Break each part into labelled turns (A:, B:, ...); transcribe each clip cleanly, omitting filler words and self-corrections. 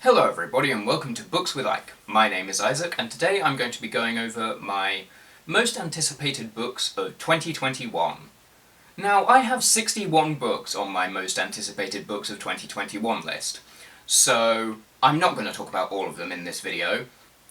A: Hello everybody and welcome to Books with Ike. My name is Isaac and today I'm going to be going over my most anticipated books of 2021. Now I have 61 books on my most anticipated books of 2021 list, so I'm not going to talk about all of them in this video,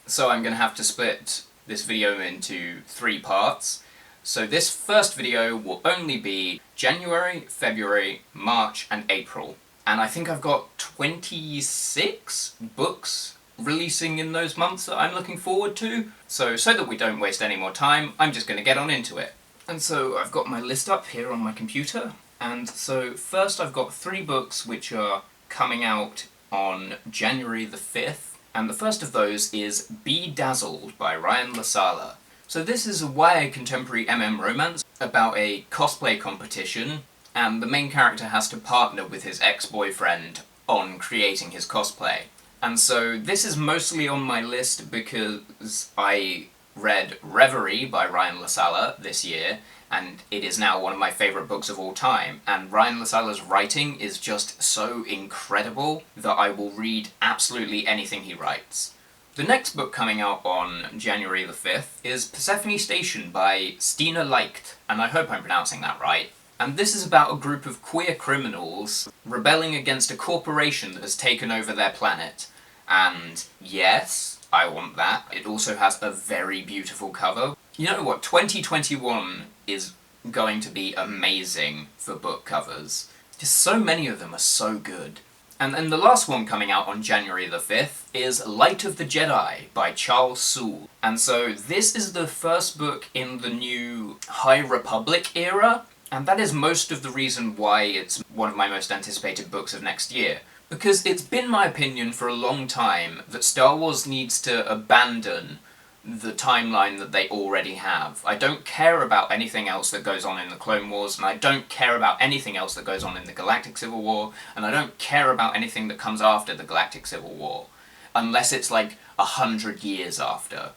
A: so I'm going to have to split this video into 3 parts. So this first video will only be January, February, March and April. And I think I've got 26 books releasing in those months that I'm looking forward to. So that we don't waste any more time, I'm just going to get on into it. And so I've got my list up here on my computer. And so first I've got 3 books which are coming out on January the 5th. And the first of those is Bedazzled by Ryan LaSala. So this is a YA contemporary romance about a cosplay competition, and the main character has to partner with his ex-boyfriend on creating his cosplay. And so this is mostly on my list because I read Reverie by Ryan LaSala this year, and it is now one of my favourite books of all time, and Ryan LaSala's writing is just so incredible that I will read absolutely anything he writes. The next book coming out on January the 5th is Persephone Station by Stina Leicht, and I hope I'm pronouncing that right. And this is about a group of queer criminals rebelling against a corporation that has taken over their planet. And yes, I want that. It also has a very beautiful cover. You know what, 2021 is going to be amazing for book covers. Just so many of them are so good. And then the last one coming out on January the 5th is Light of the Jedi by Charles Soule. And so this is the first book in the new High Republic era. And that is most of the reason why it's one of my most anticipated books of next year. Because it's been my opinion for a long time that Star Wars needs to abandon the timeline that they already have. I don't care about anything else that goes on in the Clone Wars, and I don't care about anything else that goes on in the Galactic Civil War, and I don't care about anything that comes after the Galactic Civil War. Unless it's like 100 years after.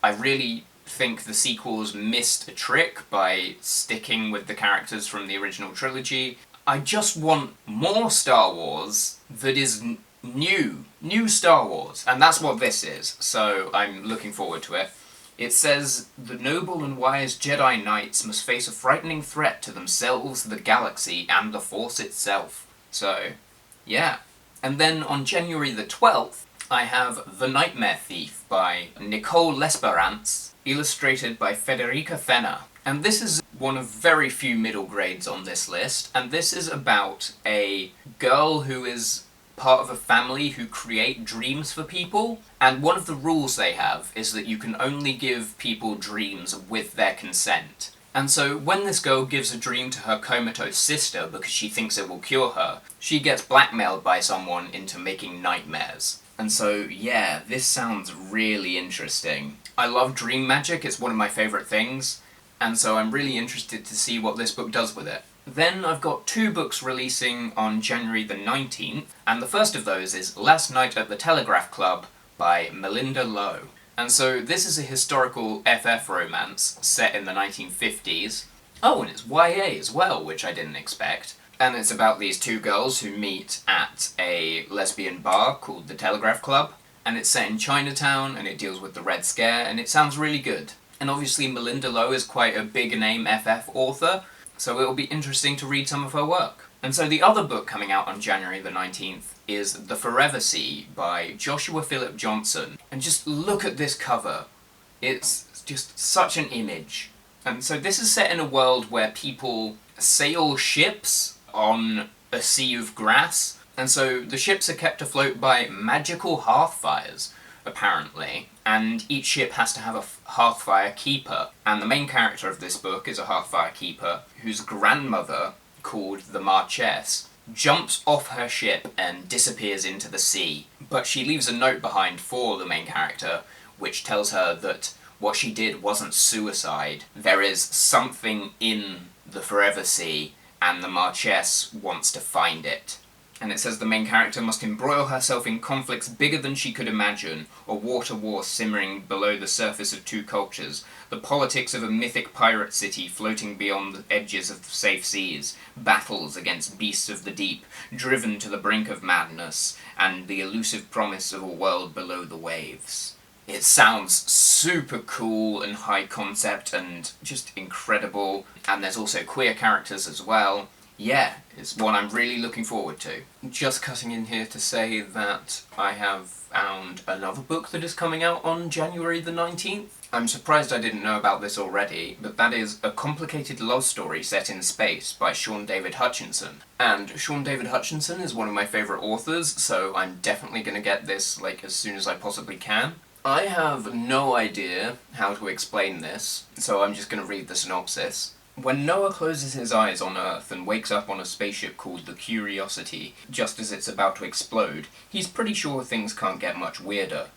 A: I really think the sequels missed a trick by sticking with the characters from the original trilogy. I just want more Star Wars that is new Star Wars, and that's what this is, so I'm looking forward to it. It says, the noble and wise Jedi Knights must face a frightening threat to themselves, the galaxy, and the Force itself. So, yeah. And then on January the 12th, I have The Nightmare Thief by Nicole Lesperance, illustrated by Federica Fenner. And this is one of very few middle grades on this list, and this is about a girl who is part of a family who create dreams for people, and one of the rules they have is that you can only give people dreams with their consent. And so when this girl gives a dream to her comatose sister because she thinks it will cure her, she gets blackmailed by someone into making nightmares. And so, yeah, this sounds really interesting. I love dream magic, it's one of my favourite things, and so I'm really interested to see what this book does with it. Then I've got 2 books releasing on January the 19th, and the first of those is Last Night at the Telegraph Club by Melinda Lowe. And so this is a historical FF romance set in the 1950s. Oh, and it's YA as well, which I didn't expect. And it's about these 2 girls who meet at a lesbian bar called the Telegraph Club. And it's set in Chinatown, and it deals with the Red Scare, and it sounds really good. And obviously Melinda Lowe is quite a big name FF author, so it'll be interesting to read some of her work. And so the other book coming out on January the 19th is The Forever Sea by Joshua Philip Johnson. And just look at this cover. It's just such an image. And so this is set in a world where people sail ships on a sea of grass, and so the ships are kept afloat by magical hearthfires, apparently, and each ship has to have a hearthfire keeper, and the main character of this book is a hearthfire keeper whose grandmother, called the Marchess, jumps off her ship and disappears into the sea, but she leaves a note behind for the main character, which tells her that what she did wasn't suicide. There is something in the Forever Sea, and the Marchess wants to find it. And it says the main character must embroil herself in conflicts bigger than she could imagine, a water war simmering below the surface of two cultures, the politics of a mythic pirate city floating beyond the edges of the safe seas, battles against beasts of the deep, driven to the brink of madness, and the elusive promise of a world below the waves. It sounds super cool and high concept and just incredible, and there's also queer characters as well. Yeah, it's one I'm really looking forward to. Just cutting in here to say that I have found another book that is coming out on January the 19th. I'm surprised I didn't know about this already, but that is A Complicated Love Story Set in Space by Sean David Hutchinson. And Sean David Hutchinson is one of my favourite authors, so I'm definitely going to get this as soon as I possibly can. I have no idea how to explain this, so I'm just going to read the synopsis. When Noah closes his eyes on Earth and wakes up on a spaceship called the Curiosity, just as it's about to explode, he's pretty sure things can't get much weirder.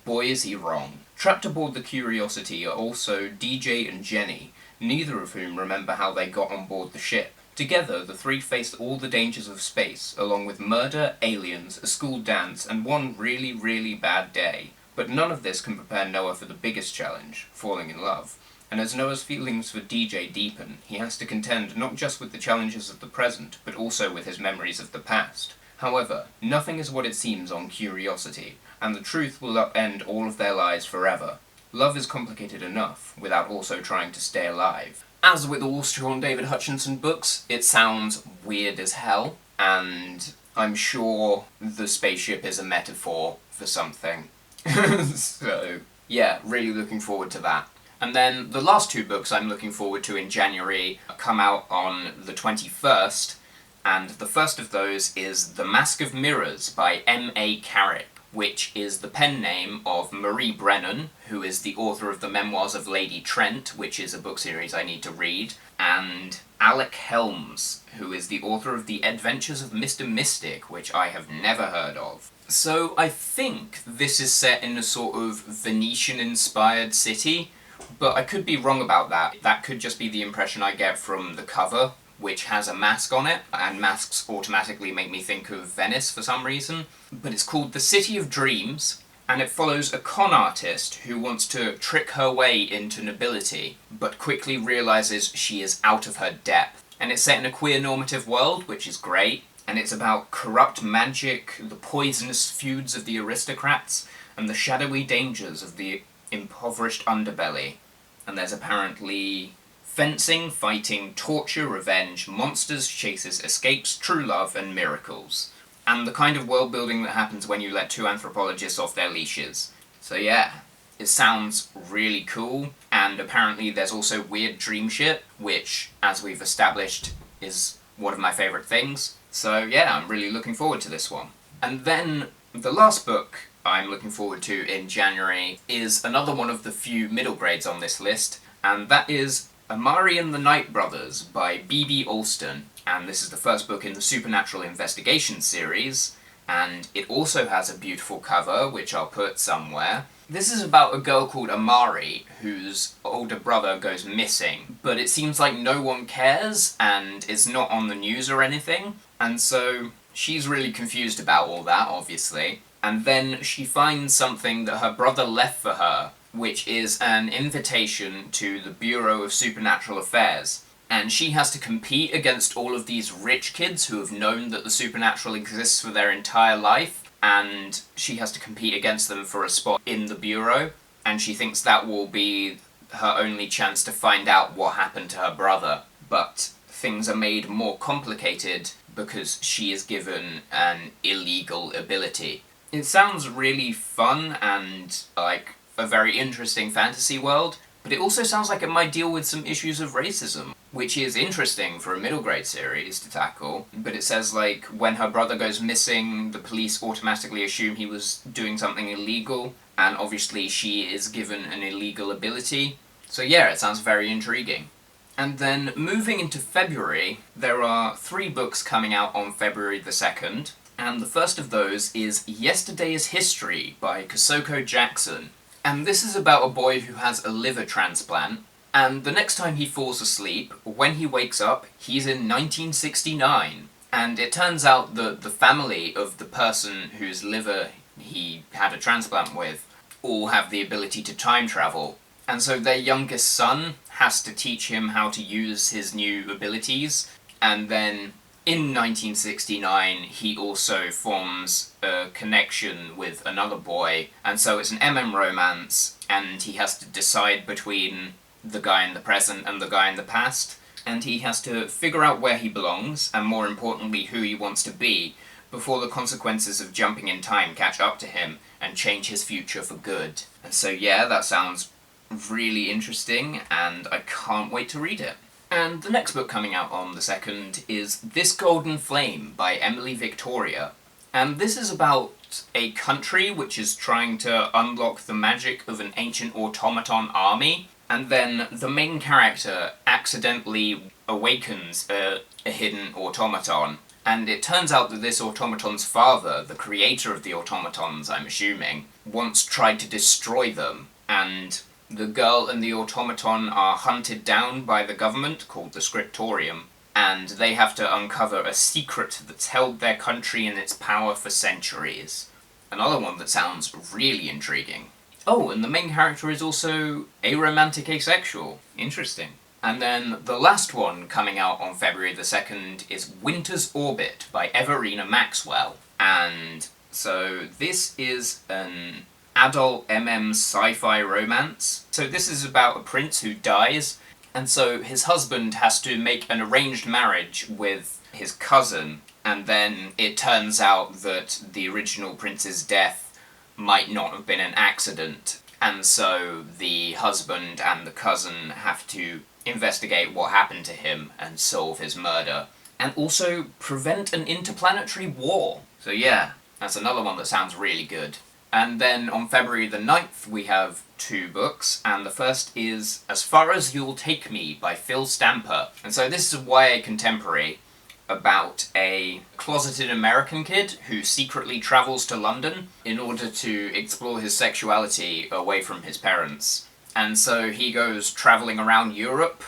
A: Boy, is he wrong. Trapped aboard the Curiosity are also DJ and Jenny, neither of whom remember how they got on board the ship. Together, the three face all the dangers of space, along with murder, aliens, a school dance, and one really, really bad day. But none of this can prepare Noah for the biggest challenge, falling in love. And as Noah's feelings for DJ deepen, he has to contend not just with the challenges of the present, but also with his memories of the past. However, nothing is what it seems on Curiosity, and the truth will upend all of their lives forever. Love is complicated enough, without also trying to stay alive. As with all Sean David Hutchinson books, it sounds weird as hell, and I'm sure the spaceship is a metaphor for something. So, yeah, really looking forward to that. And then the last two books I'm looking forward to in January come out on the 21st, and the first of those is The Mask of Mirrors by M.A. Carrick, which is the pen name of Marie Brennan, who is the author of the Memoirs of Lady Trent, which is a book series I need to read, and Alec Helms, who is the author of The Adventures of Mr. Mystic, which I have never heard of. So I think this is set in a sort of Venetian-inspired city, but I could be wrong about that. That could just be the impression I get from the cover, which has a mask on it, and masks automatically make me think of Venice for some reason. But it's called The City of Dreams, and it follows a con artist who wants to trick her way into nobility, but quickly realises she is out of her depth. And it's set in a queer normative world, which is great, and it's about corrupt magic, the poisonous feuds of the aristocrats, and the shadowy dangers of the impoverished underbelly. And there's apparently fencing, fighting, torture, revenge, monsters, chases, escapes, true love, and miracles. And the kind of world building that happens when you let two anthropologists off their leashes. So yeah, it sounds really cool, and apparently there's also weird dream shit, which, as we've established, is one of my favourite things. So yeah, I'm really looking forward to this one. And then the last book I'm looking forward to in January is another one of the few middle grades on this list, and that is Marion the Night Brothers by B.B. Alston. And this is the first book in the Supernatural Investigation series, and it also has a beautiful cover, which I'll put somewhere. This is about a girl called Amari, whose older brother goes missing, but it seems like no one cares, and it's not on the news or anything, and so she's really confused about all that, obviously. And then she finds something that her brother left for her, which is an invitation to the Bureau of Supernatural Affairs. And she has to compete against all of these rich kids who have known that the supernatural exists for their entire life, and she has to compete against them for a spot in the Bureau, and she thinks that will be her only chance to find out what happened to her brother. But things are made more complicated because she is given an illegal ability. It sounds really fun and like a very interesting fantasy world, but it also sounds like it might deal with some issues of racism, which is interesting for a middle grade series to tackle. But it says, like, when her brother goes missing, the police automatically assume he was doing something illegal, and obviously she is given an illegal ability. So yeah, it sounds very intriguing. And then moving into February, there are 3 books coming out on February the 2nd, and the first of those is Yesterday is History by Kosoko Jackson. And this is about a boy who has a liver transplant, and the next time he falls asleep, when he wakes up, he's in 1969. And it turns out that the family of the person whose liver he had a transplant with all have the ability to time travel. And so their youngest son has to teach him how to use his new abilities, and then in 1969 he also forms a connection with another boy, and so it's an romance, and he has to decide between the guy in the present and the guy in the past, and he has to figure out where he belongs, and more importantly who he wants to be, before the consequences of jumping in time catch up to him and change his future for good. And so yeah, that sounds really interesting, and I can't wait to read it. And the next book coming out on the 2nd is This Golden Flame by Emily Victoria. And this is about a country which is trying to unlock the magic of an ancient automaton army, and then the main character accidentally awakens a hidden automaton. And it turns out that this automaton's father, the creator of the automatons, I'm assuming, once tried to destroy them, and the girl and the automaton are hunted down by the government, called the Scriptorium, and they have to uncover a secret that's held their country in its power for centuries. Another one that sounds really intriguing. Oh, and the main character is also aromantic asexual. Interesting. And then the last one coming out on February the 2nd is Winter's Orbit by Everina Maxwell. And so this is an adult sci-fi romance. So this is about a prince who dies, and so his husband has to make an arranged marriage with his cousin, and then it turns out that the original prince's death might not have been an accident, and so the husband and the cousin have to investigate what happened to him and solve his murder, and also prevent an interplanetary war. So yeah, that's another one that sounds really good. And then on February the 9th we have 2 books, and the first is As Far As You'll Take Me by Phil Stamper. And so this is a YA contemporary about a closeted American kid who secretly travels to London in order to explore his sexuality away from his parents. And so he goes travelling around Europe,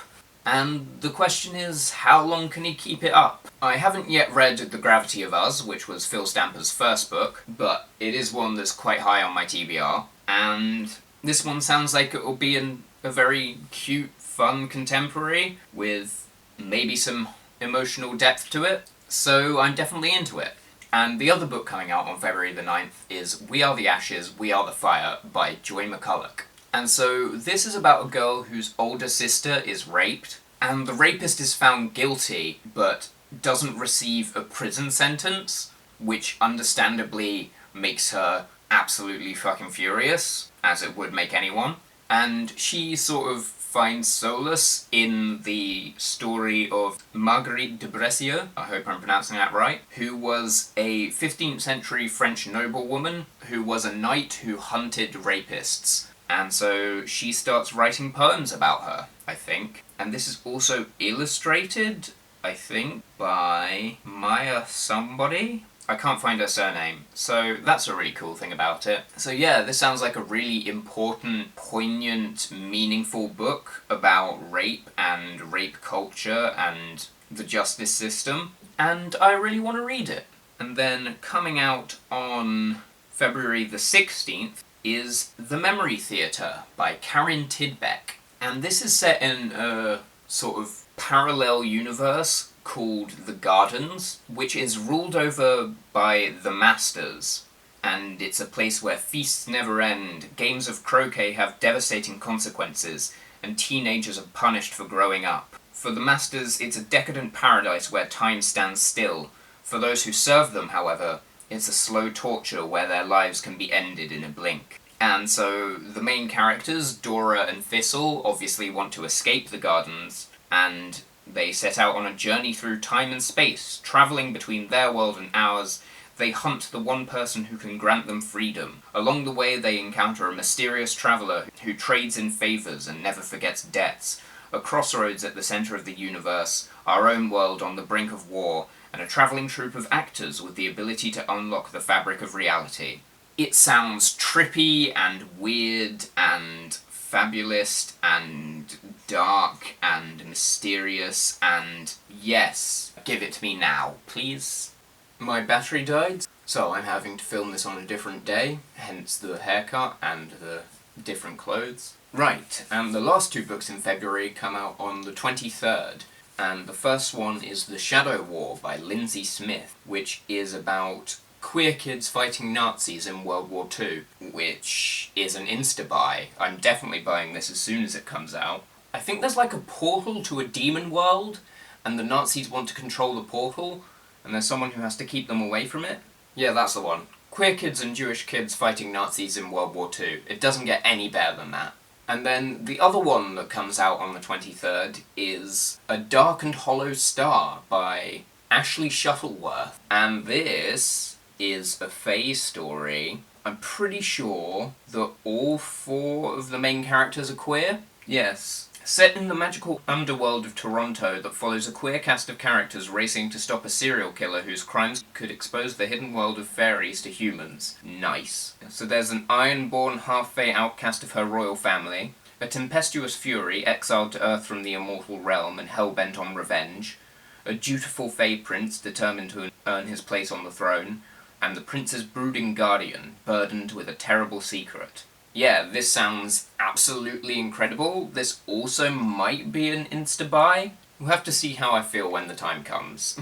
A: and the question is, how long can he keep it up? I haven't yet read The Gravity of Us, which was Phil Stamper's first book, but it is one that's quite high on my TBR, and this one sounds like it will be a very cute, fun contemporary with maybe some emotional depth to it, so I'm definitely into it. And the other book coming out on February the 9th is We Are the Ashes, We Are the Fire by Joy McCulloch. And so this is about a girl whose older sister is raped, and the rapist is found guilty, but doesn't receive a prison sentence, which understandably makes her absolutely fucking furious, as it would make anyone. And she sort of finds solace in the story of Marguerite de Brézieux, I hope I'm pronouncing that right, who was a 15th century French noblewoman who was a knight who hunted rapists. And so she starts writing poems about her, I think. And this is also illustrated, I think, by Maya somebody? I can't find her surname, so that's a really cool thing about it. So yeah, this sounds like a really important, poignant, meaningful book about rape and rape culture and the justice system, and I really want to read it. And then coming out on February the 16th is The Memory Theatre by Karen Tidbeck. And this is set in a sort of parallel universe called The Gardens, which is ruled over by the Masters. And it's a place where feasts never end, games of croquet have devastating consequences, and teenagers are punished for growing up. For the Masters, it's a decadent paradise where time stands still. For those who serve them, however, it's a slow torture where their lives can be ended in a blink. And so the main characters, Dora and Thistle, obviously want to escape the Gardens, and they set out on a journey through time and space, travelling between their world and ours. They hunt the one person who can grant them freedom. Along the way they encounter a mysterious traveller who trades in favours and never forgets debts, a crossroads at the centre of the universe, our own world on the brink of war, and a travelling troupe of actors with the ability to unlock the fabric of reality. It sounds trippy and weird and fabulous and dark and mysterious and yes, give it to me now, please. My battery died, so I'm having to film this on a different day, hence the haircut and the different clothes. Right, and the last two books in February come out on the 23rd, and the first one is The Shadow War by Lindsay Smith, which is about queer kids fighting Nazis in World War II, which is an insta-buy. I'm definitely buying this as soon as it comes out. I think there's like a portal to a demon world, and the Nazis want to control the portal, and there's someone who has to keep them away from it. Yeah, that's the one. Queer kids and Jewish kids fighting Nazis in World War II. It doesn't get any better than that. And then the other one that comes out on the 23rd is A Darkened Hollow Star by Ashley Shuttleworth. And this is a fae story. I'm pretty sure that all four of the main characters are queer. Yes. Set in the magical underworld of Toronto that follows a queer cast of characters racing to stop a serial killer whose crimes could expose the hidden world of fairies to humans. Nice. So there's an iron-born half-fae outcast of her royal family, a tempestuous fury exiled to Earth from the immortal realm and hell-bent on revenge, a dutiful fae prince determined to earn his place on the throne, and the prince's brooding guardian, burdened with a terrible secret. Yeah, this sounds absolutely incredible. This also might be an insta-buy. We'll have to see how I feel when the time comes.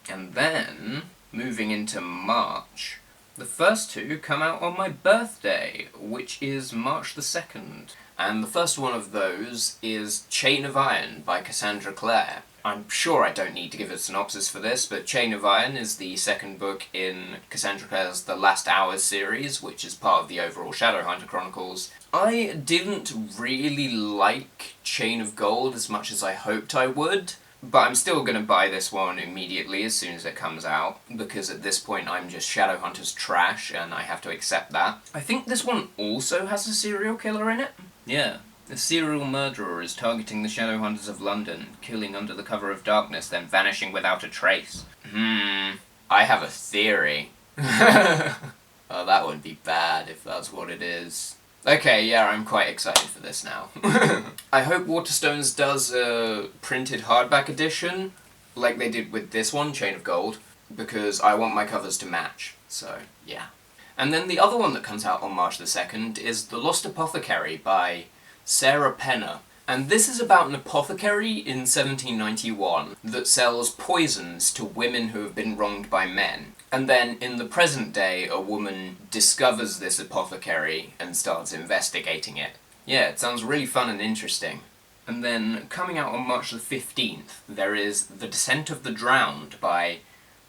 A: And then, moving into March, the first two come out on my birthday, which is March the 2nd. And the first one of those is Chain of Iron by Cassandra Clare. I'm sure I don't need to give a synopsis for this, but Chain of Iron is the second book in Cassandra Clare's The Last Hours series, which is part of the overall Shadowhunter Chronicles. I didn't really like Chain of Gold as much as I hoped I would, but I'm still going to buy this one immediately as soon as it comes out, because at this point I'm just Shadowhunter's trash, and I have to accept that. I think this one also has a serial killer in it. Yeah. The serial murderer is targeting the Shadowhunters of London, killing under the cover of darkness, then vanishing without a trace. I have a theory. Oh, that would be bad if that's what it is. Okay, yeah, I'm quite excited for this now. I hope Waterstones does a printed hardback edition, like they did with this one, Chain of Gold, because I want my covers to match, so yeah. And then the other one that comes out on March the 2nd is The Lost Apothecary by Sarah Penner. And this is about an apothecary in 1791 that sells poisons to women who have been wronged by men. And then, in the present day, a woman discovers this apothecary and starts investigating it. Yeah, it sounds really fun and interesting. And then, coming out on March the 15th, there is The Descent of the Drowned by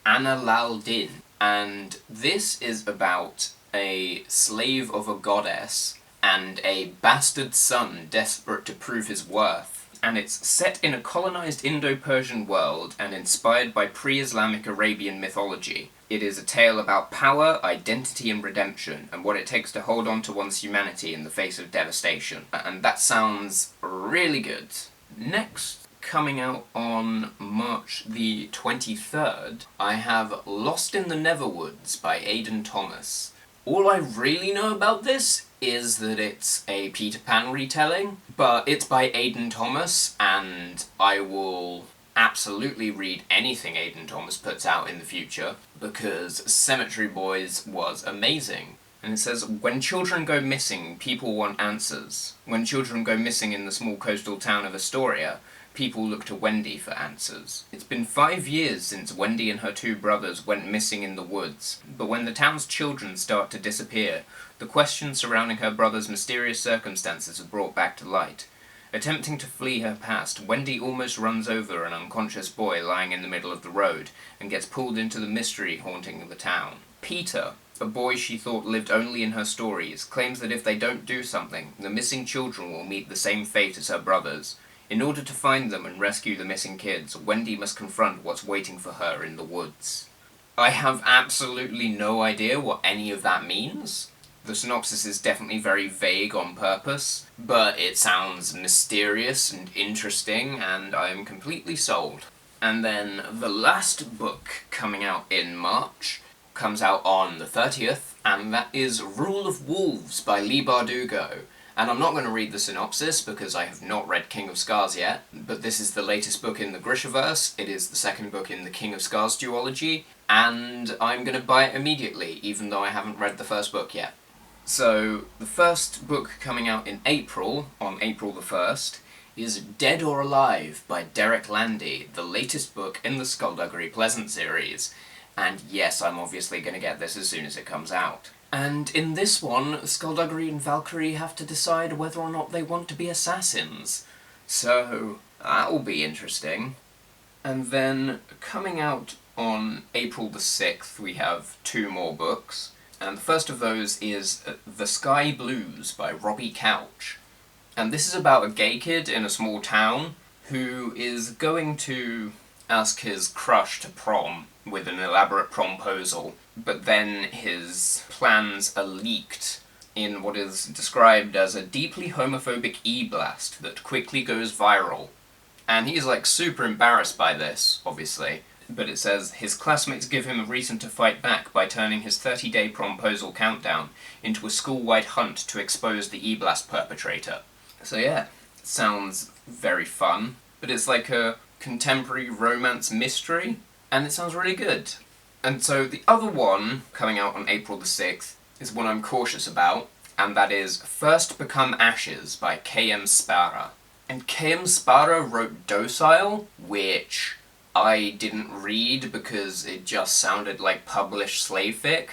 A: Anna Lal Din. And this is about a slave of a goddess and a bastard son desperate to prove his worth. And it's set in a colonized Indo-Persian world and inspired by pre-Islamic Arabian mythology. It is a tale about power, identity and redemption, and what it takes to hold on to one's humanity in the face of devastation. And that sounds really good. Next, coming out on March the 23rd, I have Lost in the Netherwoods by Aidan Thomas. All I really know about this is that it's a Peter Pan retelling, but it's by Aidan Thomas, and I will absolutely read anything Aidan Thomas puts out in the future, because Cemetery Boys was amazing. And it says, when children go missing, people want answers. When children go missing in the small coastal town of Astoria, people look to Wendy for answers. It's been 5 years since Wendy and her two brothers went missing in the woods, but when the town's children start to disappear, the questions surrounding her brother's mysterious circumstances are brought back to light. Attempting to flee her past, Wendy almost runs over an unconscious boy lying in the middle of the road, and gets pulled into the mystery haunting the town. Peter, a boy she thought lived only in her stories, claims that if they don't do something, the missing children will meet the same fate as her brothers. In order to find them and rescue the missing kids, Wendy must confront what's waiting for her in the woods. I have absolutely no idea what any of that means. The synopsis is definitely very vague on purpose, but it sounds mysterious and interesting, and I'm completely sold. And then the last book coming out in March comes out on the 30th, and that is Rule of Wolves by Leigh Bardugo. And I'm not going to read the synopsis because I have not read King of Scars yet, but this is the latest book in the Grishaverse, it is the second book in the King of Scars duology, and I'm going to buy it immediately, even though I haven't read the first book yet. So, the first book coming out in April, on April the 1st, is Dead or Alive by Derek Landy, the latest book in the Skullduggery Pleasant series. And yes, I'm obviously going to get this as soon as it comes out. And in this one, Skullduggery and Valkyrie have to decide whether or not they want to be assassins. So, that will be interesting. And then, coming out on April the 6th, we have 2 more books. And the first of those is The Sky Blues by Robbie Couch. And this is about a gay kid in a small town who is going to ask his crush to prom with an elaborate promposal, but then his plans are leaked in what is described as a deeply homophobic e-blast that quickly goes viral. And he's like super embarrassed by this, obviously, but it says his classmates give him a reason to fight back by turning his 30-day promposal countdown into a school-wide hunt to expose the e-blast perpetrator. So yeah, it sounds very fun, but it's like a contemporary romance mystery, and it sounds really good. And so the other one, coming out on April the 6th, is one I'm cautious about, and that is First Become Ashes by K.M. Spara. And K.M. Spara wrote Docile, which I didn't read because it just sounded like published slave fic.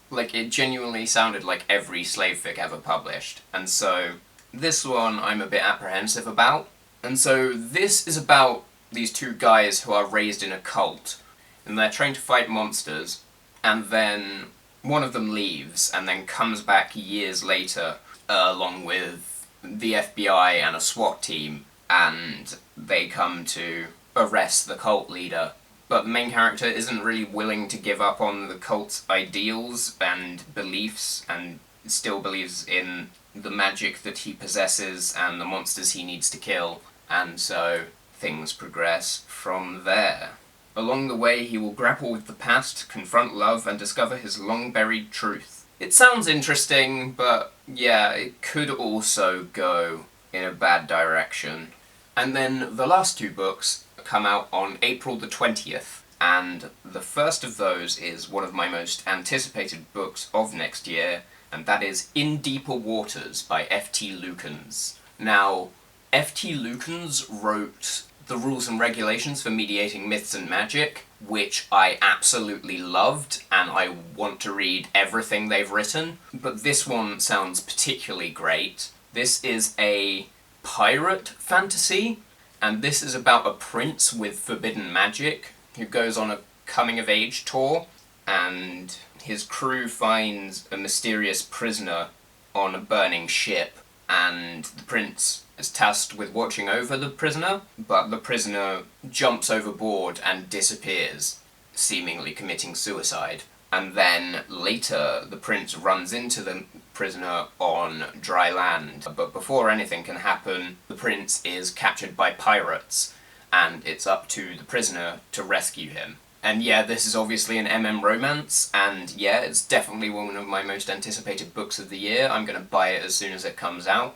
A: Like, it genuinely sounded like every slave fic ever published. And so, this one I'm a bit apprehensive about. And so, this is about these 2 guys who are raised in a cult, and they're trying to fight monsters, and then one of them leaves, and then comes back years later, along with the FBI and a SWAT team, and they come to arrest the cult leader. But the main character isn't really willing to give up on the cult's ideals and beliefs, and still believes in the magic that he possesses and the monsters he needs to kill, and so things progress from there. Along the way, he will grapple with the past, confront love, and discover his long-buried truth. It sounds interesting, but yeah, it could also go in a bad direction. And then the last 2 books come out on April the 20th, and the first of those is one of my most anticipated books of next year, and that is In Deeper Waters by F.T. Lukens. Now, F.T. Lukens wrote the rules and regulations for mediating myths and magic, which I absolutely loved, and I want to read everything they've written, but this one sounds particularly great. This is a pirate fantasy, and this is about a prince with forbidden magic who goes on a coming-of-age tour, and his crew finds a mysterious prisoner on a burning ship, and the prince is tasked with watching over the prisoner, but the prisoner jumps overboard and disappears, seemingly committing suicide. And then later the prince runs into the prisoner on dry land, but before anything can happen, the prince is captured by pirates, and it's up to the prisoner to rescue him. And yeah, this is obviously an MM romance, and yeah, it's definitely one of my most anticipated books of the year. I'm going to buy it as soon as it comes out.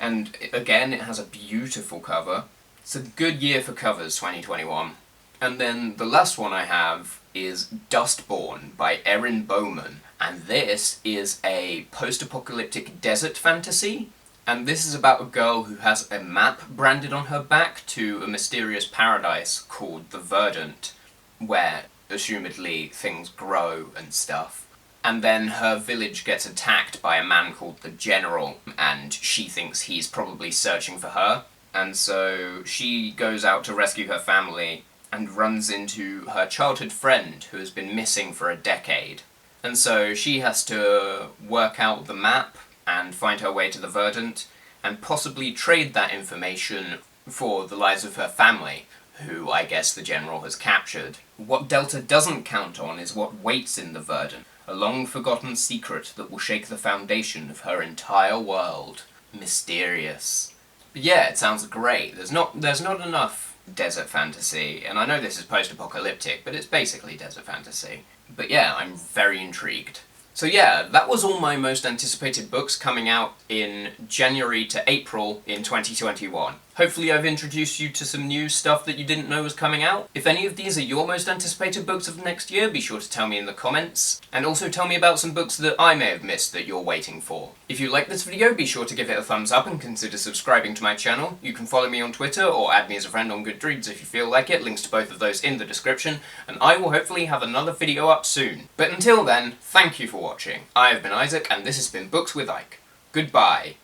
A: And again, it has a beautiful cover. It's a good year for covers, 2021. And then the last one I have is Dustbourn by Erin Bowman, and this is a post-apocalyptic desert fantasy, and this is about a girl who has a map branded on her back to a mysterious paradise called the Verdant, where, assumedly, things grow and stuff. And then her village gets attacked by a man called the General, and she thinks he's probably searching for her. And so she goes out to rescue her family, and runs into her childhood friend who has been missing for a decade. And so she has to work out the map, and find her way to the Verdant, and possibly trade that information for the lives of her family, who I guess the General has captured. What Delta doesn't count on is what waits in the Verdant. A long-forgotten secret that will shake the foundation of her entire world. Mysterious. But yeah, it sounds great. There's not enough desert fantasy, and I know this is post-apocalyptic, but it's basically desert fantasy. But yeah, I'm very intrigued. So yeah, that was all my most anticipated books coming out in January to April in 2021. Hopefully I've introduced you to some new stuff that you didn't know was coming out. If any of these are your most anticipated books of next year, be sure to tell me in the comments. And also tell me about some books that I may have missed that you're waiting for. If you like this video, be sure to give it a thumbs up and consider subscribing to my channel. You can follow me on Twitter or add me as a friend on Goodreads if you feel like it. Links to both of those in the description. And I will hopefully have another video up soon. But until then, thank you for watching. I have been Isaac and this has been Books with Ike. Goodbye.